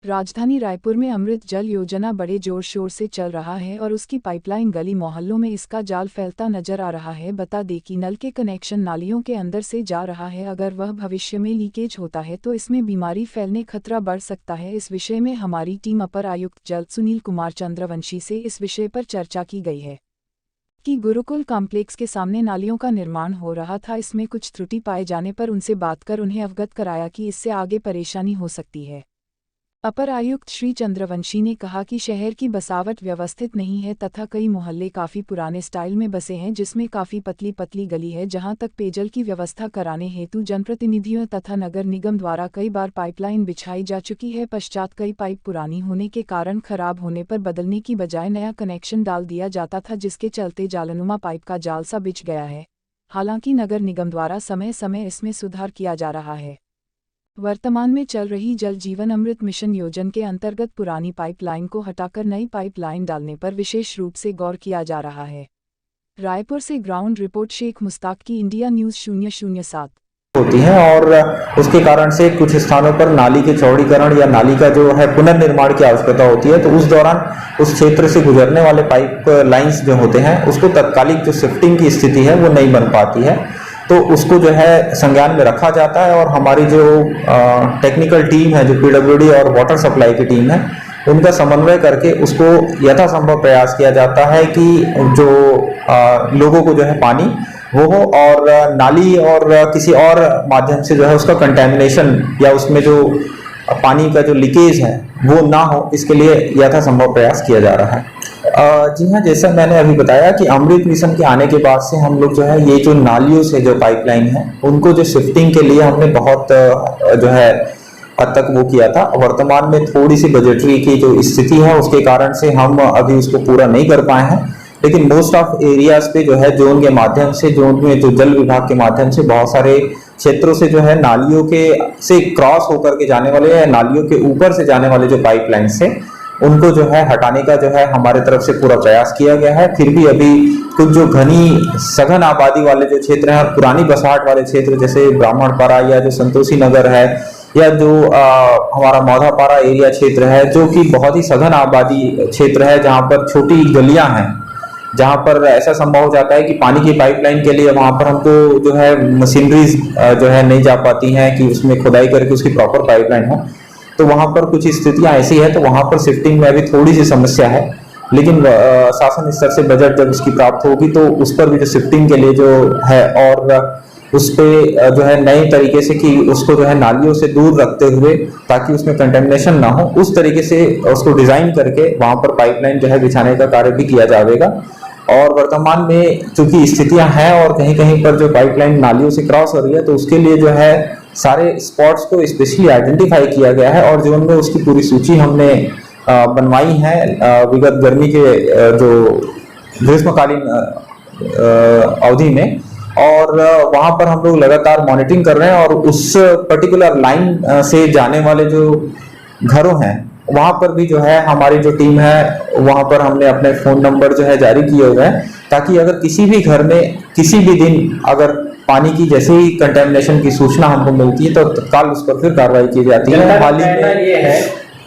राजधानी रायपुर में अमृत जल योजना बड़े जोर शोर से चल रहा है और उसकी पाइपलाइन गली मोहल्लों में इसका जाल फैलता नजर आ रहा है। बता दें कि नल के कनेक्शन नालियों के अंदर से जा रहा है। अगर वह भविष्य में लीकेज होता है तो इसमें बीमारी फैलने खतरा बढ़ सकता है। इस विषय में हमारी टीम अपर आयुक्त जल सुनील कुमार चंद्रवंशी से इस विषय पर चर्चा की गई है कि गुरुकुल कॉम्प्लेक्स के सामने नालियों का निर्माण हो रहा था। इसमें कुछ त्रुटि पाए जाने पर उनसे बात कर उन्हें अवगत कराया कि इससे आगे परेशानी हो सकती है। अपर आयुक्त श्री चंद्रवंशी ने कहा कि शहर की बसावट व्यवस्थित नहीं है तथा कई मोहल्ले काफ़ी पुराने स्टाइल में बसे हैं, जिसमें काफ़ी पतली पतली गली है। जहां तक पेयजल की व्यवस्था कराने हेतु जनप्रतिनिधियों तथा नगर निगम द्वारा कई बार पाइपलाइन बिछाई जा चुकी है। पश्चात कई पाइप पुरानी होने के कारण खराब होने पर बदलने की बजाय नया कनेक्शन डाल दिया जाता था, जिसके चलते जालनुमा पाइप का जाल सा बिछ गया है। हालांकि नगर निगम द्वारा समय समय इसमें सुधार किया जा रहा है। वर्तमान में चल रही जल जीवन अमृत मिशन योजना के अंतर्गत पुरानी पाइपलाइन को हटाकर नई पाइपलाइन डालने पर विशेष रूप से गौर किया जा रहा है। रायपुर से ग्राउंड रिपोर्ट शेख मुस्ताक की, इंडिया न्यूज़ 007 होती हैं और उसके कारण से कुछ स्थानों पर नाली के चौड़ीकरण या नाली का जो है पुनर्निर्माण की आवश्यकता होती है। तो उस दौरान उस क्षेत्र से गुजरने वाले पाइप लाइंस जो होते हैं उसको तत्कालिक जो शिफ्टिंग की स्थिति है वो नहीं बन पाती है, तो उसको जो है संज्ञान में रखा जाता है और हमारी जो टेक्निकल टीम है, जो पीडब्ल्यूडी और वाटर सप्लाई की टीम है, उनका समन्वय करके उसको यथासंभव प्रयास किया जाता है कि जो लोगों को जो है पानी वो हो और नाली और किसी और माध्यम से जो है उसका कंटेमिनेशन या उसमें जो पानी का जो लीकेज है वो ना हो, इसके लिए यथासंभव प्रयास किया जा रहा है। जी हाँ, जैसा मैंने अभी बताया कि अमृत मिशन के आने के बाद से हम लोग जो है ये जो नालियों से जो पाइपलाइन है उनको जो शिफ्टिंग के लिए हमने बहुत जो है हद तक वो किया था। वर्तमान में थोड़ी सी बजटरी की जो स्थिति है उसके कारण से हम अभी उसको पूरा नहीं कर पाए हैं, लेकिन मोस्ट ऑफ एरियाज पे जो है जोन के माध्यम से, जोन में जो जल विभाग के माध्यम से बहुत सारे क्षेत्रों से जो है नालियों के से क्रॉस होकर के जाने वाले या नालियों के ऊपर से जाने वाले जो पाइपलाइन से उनको जो है हटाने का जो है हमारे तरफ से पूरा प्रयास किया गया है। फिर भी अभी कुछ जो घनी सघन आबादी वाले जो क्षेत्र हैं और पुरानी बसाहट वाले क्षेत्र जैसे ब्राह्मणपारा या जो संतोषी नगर है या जो हमारा मौधापारा एरिया क्षेत्र है, जो कि बहुत ही सघन आबादी क्षेत्र है, जहाँ पर छोटी गलियां हैं, जहाँ पर ऐसा संभव हो जाता है कि पानी की पाइपलाइन के लिए वहाँ पर हमको जो है मशीनरीज जो है नहीं जा पाती हैं कि उसमें खुदाई करके उसकी प्रॉपर पाइपलाइन हो। तो वहाँ पर कुछ स्थितियाँ ऐसी है, तो वहाँ पर शिफ्टिंग में अभी थोड़ी सी समस्या है, लेकिन शासन स्तर से बजट जब उसकी प्राप्त होगी तो उस पर भी जो शिफ्टिंग के लिए जो है और उस पे जो है नए तरीके से कि उसको जो है नालियों से दूर रखते हुए ताकि उसमें कंटेमिनेशन ना हो, उस तरीके से उसको डिजाइन करके वहाँ पर पाइपलाइन जो है बिछाने का कार्य भी किया जाएगा। और वर्तमान में चूंकि स्थितियां हैं और कहीं कहीं पर जो पाइपलाइन नालियों से क्रॉस हो रही है, तो उसके लिए जो है सारे स्पॉट्स को स्पेशली आइडेंटिफाई किया गया है और जोन में उसकी पूरी सूची हमने बनवाई है विगत गर्मी के जो ग्रीष्मकालीन अवधि में, और वहां पर हम लोग लगातार मॉनिटरिंग कर रहे हैं और उस पर्टिकुलर लाइन से जाने वाले जो घरों हैं वहां पर भी जो है हमारी जो टीम है वहां पर हमने अपने फोन नंबर जो है जारी किए हुए हैं, ताकि अगर किसी भी घर में किसी भी दिन अगर पानी की जैसे ही कंटेमिनेशन की सूचना हमको मिलती है तो तत्काल उस पर फिर कार्रवाई की जाती है। हाल ही में ये है,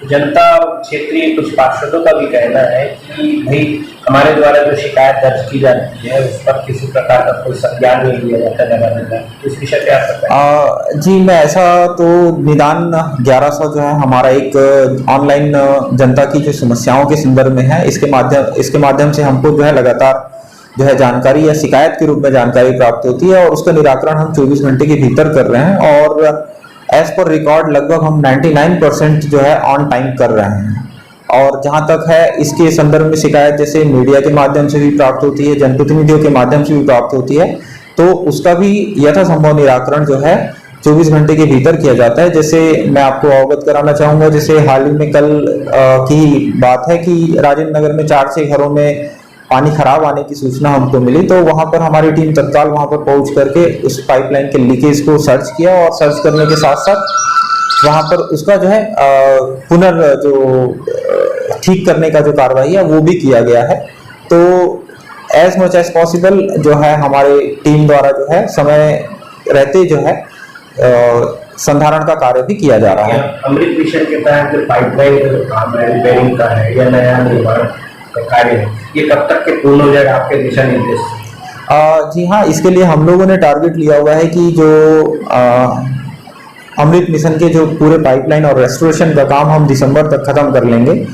जनता क्षेत्रीय कुछ पार्षदों का भी कहना है कि भाई हमारे द्वारा जो शिकायत दर्ज की जाती है उस पर किसी प्रकार का कोई संज्ञान नहीं लिया जाता नगर। इस विषय पे आप बताएं। जी, मैं ऐसा तो निदान 1100 जो है हमारा एक ऑनलाइन जनता की जो समस्याओं के संदर्भ में है, इसके माध्यम से हमको जो है लगातार जो है जानकारी या शिकायत के रूप में जानकारी प्राप्त होती है और उसका निराकरण हम 24 घंटे के भीतर कर रहे हैं और एज पर रिकॉर्ड लगभग हम 99% जो है ऑन टाइम कर रहे हैं। और जहां तक है इसके संदर्भ में शिकायत जैसे मीडिया के माध्यम से भी प्राप्त होती है, जनप्रतिनिधियों के माध्यम से भी प्राप्त होती है, तो उसका भी यथासंभव निराकरण जो है 24 घंटे के भीतर किया जाता है। जैसे मैं आपको अवगत कराना चाहूंगा, जैसे हाल ही में कल की बात है कि राजेंद्र नगर में 4 से घरों में पानी खराब आने की सूचना हमको मिली, तो वहां पर हमारी टीम तत्काल वहां पर पहुंच करके उस पाइपलाइन के लीकेज को सर्च किया और सर्च करने के साथ साथ वहां पर उसका जो है ठीक करने का जो कार्रवाई है वो भी किया गया है। तो एज मच एज पॉसिबल जो है हमारे टीम द्वारा जो है समय रहते जो है संधारण का कार्य भी किया जा रहा है। अमृत मिशन के तहत जो पाइपलाइन का जो काम है, रिपेयरिंग का है या नया निर्माण का कार्य है, ये कब तक के पूर्ण हो जाएगा आपके दिशा निर्देश? जी हाँ, इसके लिए हम लोगों ने टारगेट लिया हुआ है कि जो अमृत मिशन के जो पूरे पाइपलाइन और रेस्टोरेशन का काम हम दिसंबर तक खत्म कर लेंगे।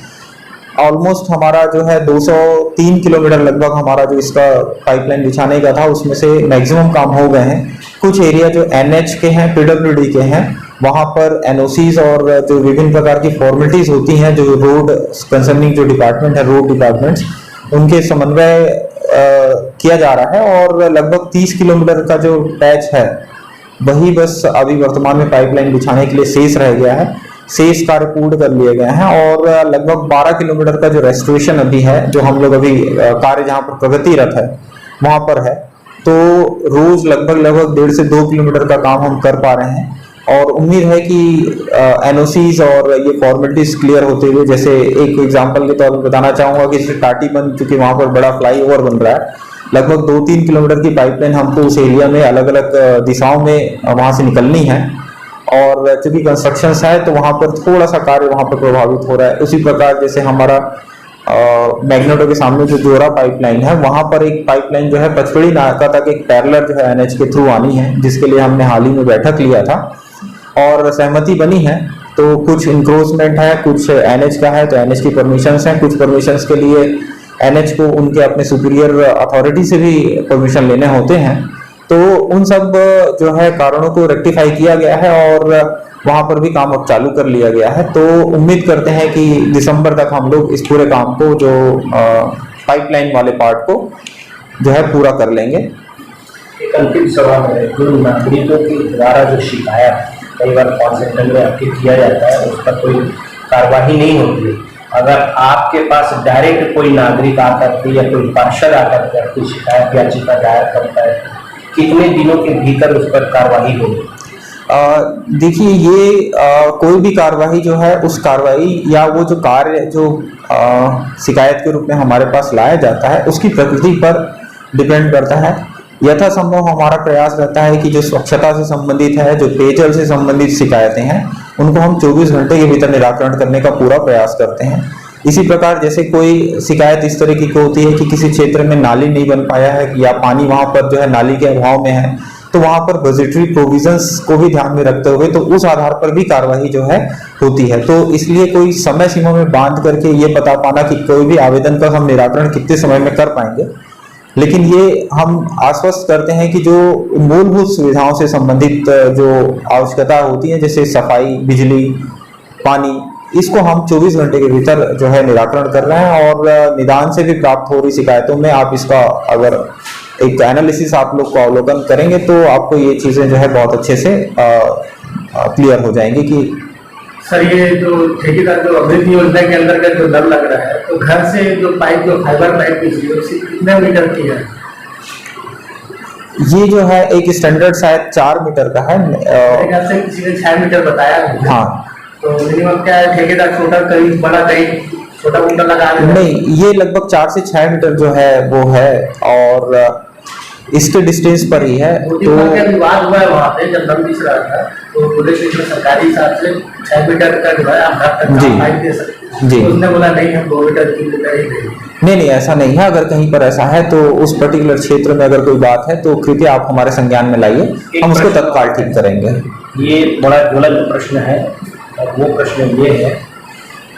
ऑलमोस्ट हमारा जो है 203 किलोमीटर लगभग हमारा जो इसका पाइपलाइन बिछाने का था, उसमें से मैक्सिमम काम हो गए हैं। कुछ एरिया जो NH के हैं, PWD के हैं, वहाँ पर NOCs और जो विभिन्न प्रकार की फॉर्मेलिटीज होती हैं, जो रोड कंसर्निंग जो डिपार्टमेंट है, रोड डिपार्टमेंट्स, उनके समन्वय किया जा रहा है। और लगभग 30 किलोमीटर का जो पैच है वही बस अभी वर्तमान में पाइपलाइन बिछाने के लिए शेष रह गया है। शेष कार्य पूर्ण कर लिए गए हैं और लगभग 12 किलोमीटर का जो रेस्टोरेशन अभी है, जो हम लोग अभी कार्य जहाँ पर प्रगतिरत है वहाँ पर है, तो रोज लगभग 1.5 से 2 किलोमीटर का काम हम कर पा रहे हैं। और उम्मीद है कि NOCs और ये फॉर्मेलिटीज क्लियर होते हुए, जैसे एक एग्जांपल के तौर पर बताना चाहूँगा कि जैसे टाटी बन चुकी, वहाँ पर बड़ा फ्लाईओवर बन रहा है, लगभग 2-3 किलोमीटर की पाइपलाइन हमको उस एरिया में अलग अलग दिशाओं में वहाँ से निकलनी है। और चूंकि कंस्ट्रक्शन है तो वहाँ पर थोड़ा सा कार्य वहाँ पर प्रभावित हो रहा है। उसी प्रकार जैसे हमारा मैग्नेटो के सामने जो जोरा पाइपलाइन है, वहाँ पर एक पाइपलाइन जो है पचपड़ी नाका तक एक पैरेलल जो है NH के थ्रू आनी है, जिसके लिए हमने हाल ही में बैठक लिया था और सहमति बनी है। तो कुछ इंक्रोचमेंट है, कुछ NH का है, तो NH की परमिशंस हैं। कुछ परमिशंस के लिए NH को उनके अपने सुपीरियर अथॉरिटी से भी परमिशन लेने होते हैं। तो उन सब जो है कारणों को रेक्टिफाई किया गया है और वहां पर भी काम अब चालू कर लिया गया है। तो उम्मीद करते हैं कि दिसंबर तक हम लोग इस पूरे काम को, जो पाइपलाइन वाले पार्ट को जो है पूरा कर लेंगे। एक अंतिम सवाल है, जो नागरिकों के द्वारा जो शिकायत कई बार कॉल सेंटर में आपके किया जाता है, उस पर कोई कार्रवाई नहीं होती है। अगर आपके पास डायरेक्ट कोई नागरिक आकर के या कोई पार्षद आकर के आपकी शिकायत याचिका दायर करता है, कितने दिनों के भीतर उस पर कार्रवाई होगी? देखिए, ये कोई भी कार्रवाई जो है, उस कार्रवाई या वो जो कार्य जो शिकायत के रूप में हमारे पास लाया जाता है, उसकी प्रकृति पर डिपेंड करता है। यथासंभव हमारा प्रयास रहता है कि जो स्वच्छता से संबंधित है, जो पेयजल से संबंधित शिकायतें हैं, उनको हम 24 घंटे के भीतर निराकरण करने का पूरा प्रयास करते हैं। इसी प्रकार जैसे कोई शिकायत इस तरह की होती है कि किसी क्षेत्र में नाली नहीं बन पाया है या पानी वहां पर जो है नाली के अभाव में है, तो वहां पर बजटरी प्रोविजंस को भी ध्यान में रखते हुए तो उस आधार पर भी कार्रवाई जो है होती है। तो इसलिए कोई समय सीमा में बांध करके ये बता पाना कि कोई भी आवेदन का हम निराकरण कितने समय में कर पाएंगे, लेकिन ये हम आश्वस्त करते हैं कि जो मूलभूत सुविधाओं से संबंधित जो आवश्यकता होती है, जैसे सफाई, बिजली, पानी, इसको हम 24 घंटे के भीतर जो है निराकरण कर रहे हैं। और निदान से भी प्राप्त हो रही शिकायतों में आप इसका अगर एक एनालिसिस आप लोग को अवलोकन करेंगे तो आपको ये चीजें जो है बहुत अच्छे से क्लियर हो जाएंगी कि सर, ये जो ठेकेदार जो अमृत योजना के अंतर्गत जो नल लग रहा है, तो घर से जो पाइप, जो फाइबर पाइप कितने मीटर की है? ये जो है एक स्टैंडर्ड शायद 4 मीटर का है। घर से किसी ने 6 मीटर बताया है। हाँ, तो मिनिमम क्या है, ठेकेदार छोटा कहीं बड़ा कहीं छोटा मोटा लगा रहे हैं? नहीं, ये लगभग 4 से 6 मीटर जो है वो है और इसके डिस्टेंस पर ही है। तो विवाद हुआ है वहाँ पे जब नल बिछ रहा था, तो पुलिस ने सरकारी हिसाब से 6 मीटर का जो है आप घर तक पाइप दे सकते हैं। जी, तो उसने बोला नहीं, हम 2 मीटर की मीटर ही देंगे। नहीं, ऐसा नहीं है। अगर कहीं पर ऐसा है तो उस पर्टिकुलर क्षेत्र में अगर कोई बात है तो कृपया आप हमारे संज्ञान में लाइए, हम उसको तत्काल ठीक करेंगे। ये बड़ा ज्वलंत प्रश्न है और वो प्रश्न ये है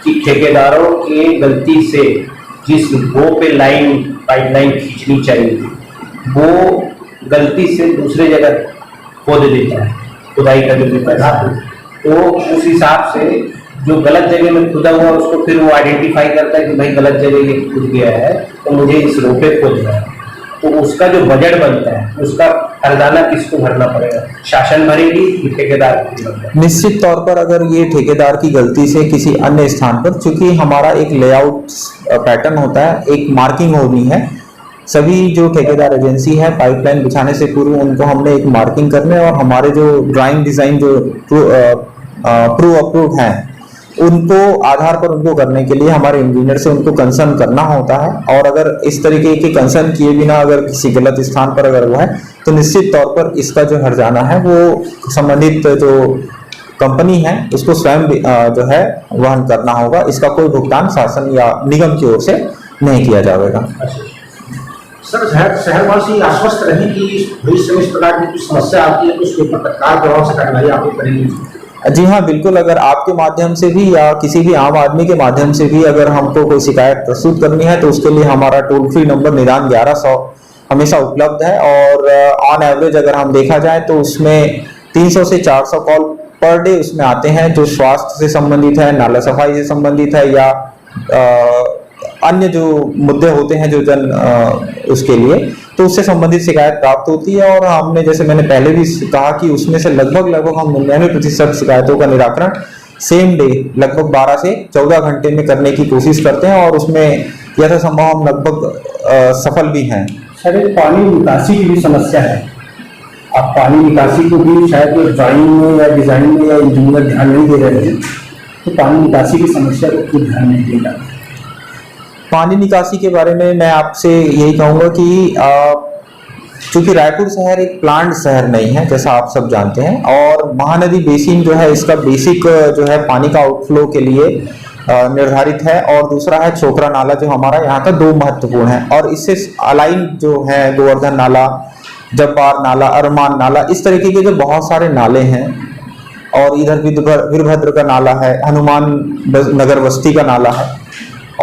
कि ठेकेदारों की गलती से जिस वो पे लाइन पाइपलाइन खींचनी चाहिए, वो गलती से दूसरे जगह खोद देता है, खुदाई का जो पैसा, तो उस हिसाब से जो गलत जगह में खुदा हुआ उसको फिर वो आइडेंटिफाई करता है कि भाई गलत जगह ये खुद गया है, तो मुझे इस रो पे खोदना है। तो उसका जो बजट बनता है उसका हरजाना किसको भरना पड़ेगा? शासन भरेगी कि ठेकेदार? निश्चित तौर पर अगर ये ठेकेदार की गलती से किसी अन्य स्थान पर, चूंकि हमारा एक लेआउट पैटर्न होता है, एक मार्किंग होनी है, सभी जो ठेकेदार एजेंसी है पाइपलाइन बिछाने से पूर्व उनको हमने एक मार्किंग करने और हमारे जो ड्राइंग डिजाइन जो प्रू अप्रूव हैं उनको आधार पर उनको करने के लिए हमारे इंजीनियर से उनको कंसर्न करना होता है। और अगर इस तरीके के कंसर्न किए बिना अगर किसी गलत स्थान पर अगर वो है तो निश्चित तौर पर इसका जो हर्जाना है वो संबंधित जो कंपनी है उसको स्वयं जो है वहन करना होगा। इसका कोई भुगतान शासन या निगम की ओर से नहीं किया जाएगा। सर शहरवासी आश्वस्त रहे कि भविष्य में इस प्रकार की कुछ समस्या आती है तो उसके ऊपर तत्काल प्रभाव से कार्रवाई आप लोग करेंगे? जी हाँ, बिल्कुल। अगर आपके माध्यम से भी या किसी भी आम आदमी के माध्यम से भी अगर हमको कोई शिकायत प्रस्तुत करनी है तो उसके लिए हमारा टोल फ्री नंबर निदान 1100 हमेशा उपलब्ध है। और ऑन एवरेज अगर हम देखा जाए तो उसमें 300 से 400 कॉल पर डे उसमें आते हैं जो स्वास्थ्य से संबंधित है, नाला सफाई से संबंधित है या अन्य जो मुद्दे होते हैं जो उसके लिए, तो उससे संबंधित शिकायत प्राप्त होती है। और हमने जैसे मैंने पहले भी कहा कि उसमें से लगभग हम 99% शिकायतों का निराकरण सेम डे लगभग 12 से 14 घंटे में करने की कोशिश करते हैं और उसमें यथासंभव हम लगभग सफल भी हैं। सर एक पानी निकासी की भी समस्या है, आप पानी निकासी को भी शायद ड्राइंग में या डिजाइन में या इंजीनियर ध्यान नहीं दे रहे हैं, तो पानी निकासी की समस्या को क्यों ध्यान नहीं देगा? पानी निकासी के बारे में मैं आपसे यही कहूँगा कि चूंकि रायपुर शहर एक प्लांट शहर नहीं है जैसा आप सब जानते हैं, और महानदी बेसिन जो है इसका बेसिक जो है पानी का आउटफ्लो के लिए निर्धारित है। और दूसरा है छोकरा नाला जो हमारा यहाँ का 2 महत्वपूर्ण है, और इससे अलाइन जो है गोवर्धन नाला, जब्बार नाला, अरमान नाला, इस तरीके के जो बहुत सारे नाले हैं। और इधर वीरभद्र का नाला है, हनुमान नगर बस्ती का नाला है।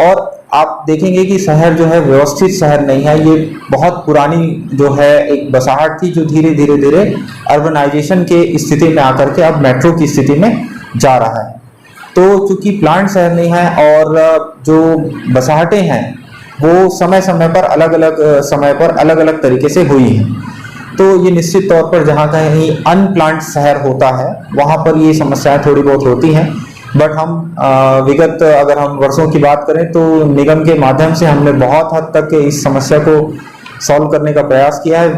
और आप देखेंगे कि शहर जो है व्यवस्थित शहर नहीं है, ये बहुत पुरानी जो है एक बसाहट थी जो धीरे धीरे अर्बनाइजेशन के स्थिति में आकर के अब मेट्रो की स्थिति में जा रहा है। तो चूंकि प्लांट शहर नहीं है और जो बसाहटें हैं वो समय समय पर अलग अलग तरीके से हुई हैं, तो ये निश्चित तौर पर जहाँ कहीं अनप्लांट शहर होता है वहाँ पर ये समस्याएं थोड़ी बहुत होती हैं। बट हम विगत अगर हम वर्षों की बात करें तो निगम के माध्यम से हमने बहुत हद तक इस समस्या को सॉल्व करने का प्रयास किया है।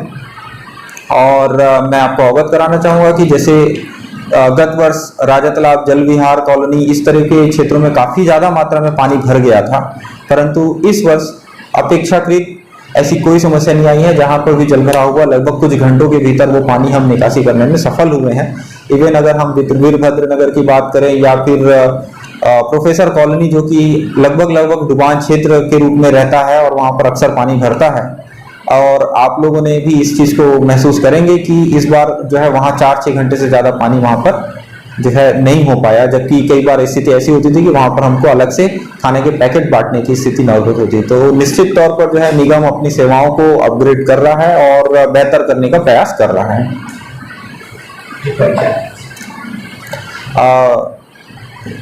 और मैं आपको अवगत कराना चाहूँगा कि जैसे गत वर्ष राजा तालाब, जल विहार कॉलोनी, इस तरह के क्षेत्रों में काफ़ी ज़्यादा मात्रा में पानी भर गया था, परंतु इस वर्ष अपेक्षाकृत ऐसी कोई समस्या नहीं आई है। जहां पर भी जल भराव हुआ लगभग कुछ घंटों के भीतर वो पानी हम निकासी करने में सफल हुए हैं। इवन अगर हम वीरभद्र नगर की बात करें या फिर प्रोफेसर कॉलोनी जो कि लगभग डुबान क्षेत्र के रूप में रहता है और वहां पर अक्सर पानी भरता है, और आप लोगों ने भी इस चीज को महसूस करेंगे कि इस बार जो है वहां 4-6 घंटे से ज्यादा पानी वहां पर जो है नहीं हो पाया, जबकि कई बार स्थिति ऐसी होती थी कि वहां पर हमको अलग से खाने के पैकेट बांटने की स्थिति नौबत होती। तो निश्चित तौर पर जो है निगम अपनी सेवाओं को अपग्रेड कर रहा है और बेहतर करने का प्रयास कर रहा है।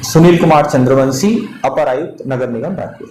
सुनील कुमार चंद्रवंशी, अपर आयुक्त नगर निगम रायपुर।